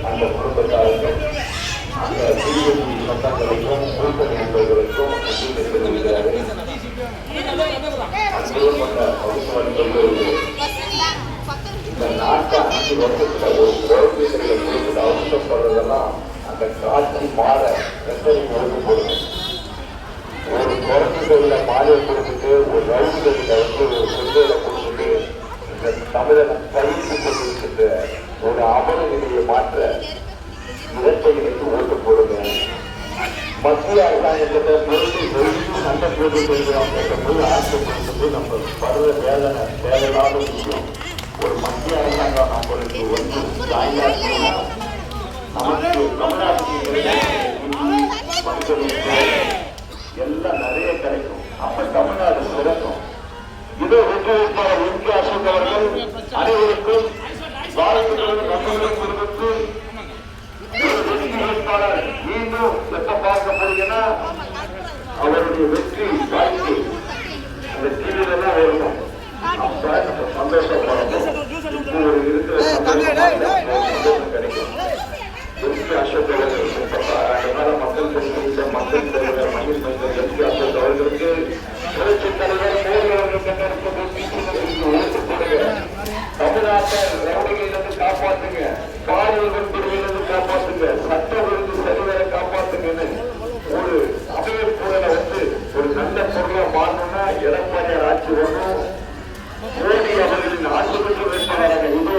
அந்த குடும்பத்தாருக்கும் அந்த பிஜேபி சொந்தங்களுக்கும் கூட்டணி நண்பர்களுக்கும் இந்த நாட்டை 5 வருஷத்துல ஒரு குழந்தைகளை கொடுத்து அவசரப்படுறதெல்லாம் அந்த காட்சி மாற எத்தனை ஒழுங்கு போடுங்க. ஒரு குழந்தைகள மாலையை கொடுத்துட்டு ஒரு ரவுடிகளில் ஒரு கொள்கையில கொடுத்துட்டு இந்த தமிழனை பயிற்சி கொண்டிருக்கின்ற ஒரு அவல நிலையை மாற்ற இரட்டைகளுக்கு ஓட்டு போடுங்க. மத்திய அரசாங்கத்தை சண்டை போட்டு ஆசைப்படுறது நம்ம பருவ வேதனை தேவையில்லாத விஷயம். ஒரு மத்திய அரசாங்கம் நம்மளுக்கு வந்து தாய்நாட்டினா நமக்கு தமிழ்நாட்டுக்கு எல்லாம் நிறைய கிடைக்கும். அப்ப தமிழ்நாடு சிறக்கும். இதோ வெற்றி வேட்பாளர் எம்.கே. அசோக் அவர்கள் அனைவருக்கும் வாழ்த்துக்களும் நன்மைகளும் கொடுத்து வேட்பாளர் மீண்டும் எப்ப பார்க்கப்படுகிறா அவருடைய வெற்றி வாய்ப்பு அந்த டிவியிலாம் வரணும். சந்தோஷப்படணும். இப்போ ஒரு இருக்கிற சந்தோஷம் கிடைக்கும். எம்.கே. அசோக் அவர்கள் மக்கள் தெரிவித்த மக்கள் தலைவர் மகிழ் மைந்தர் எம்.கே. அசோக் அவர்களுக்கு புரட்சி தலைவர் மோடி அவர்கள் தமிழ்நாட்டை ரவுடிகளிலிருந்து காப்பாற்றுங்க, பாலியல் பிரிவிலிருந்து காப்பாற்றுங்க, சட்ட ஒழுங்கு சரிவரை காப்பாற்றுங்கன்னு ஒரு அமையல் குரலை வந்து ஒரு நல்ல பொருளை மாறணும்னா எடப்பாடியார் ஆட்சி வரணும். மோடி அவர்களின் ஆட்சி பெற்று வேட்பாளராக இதோ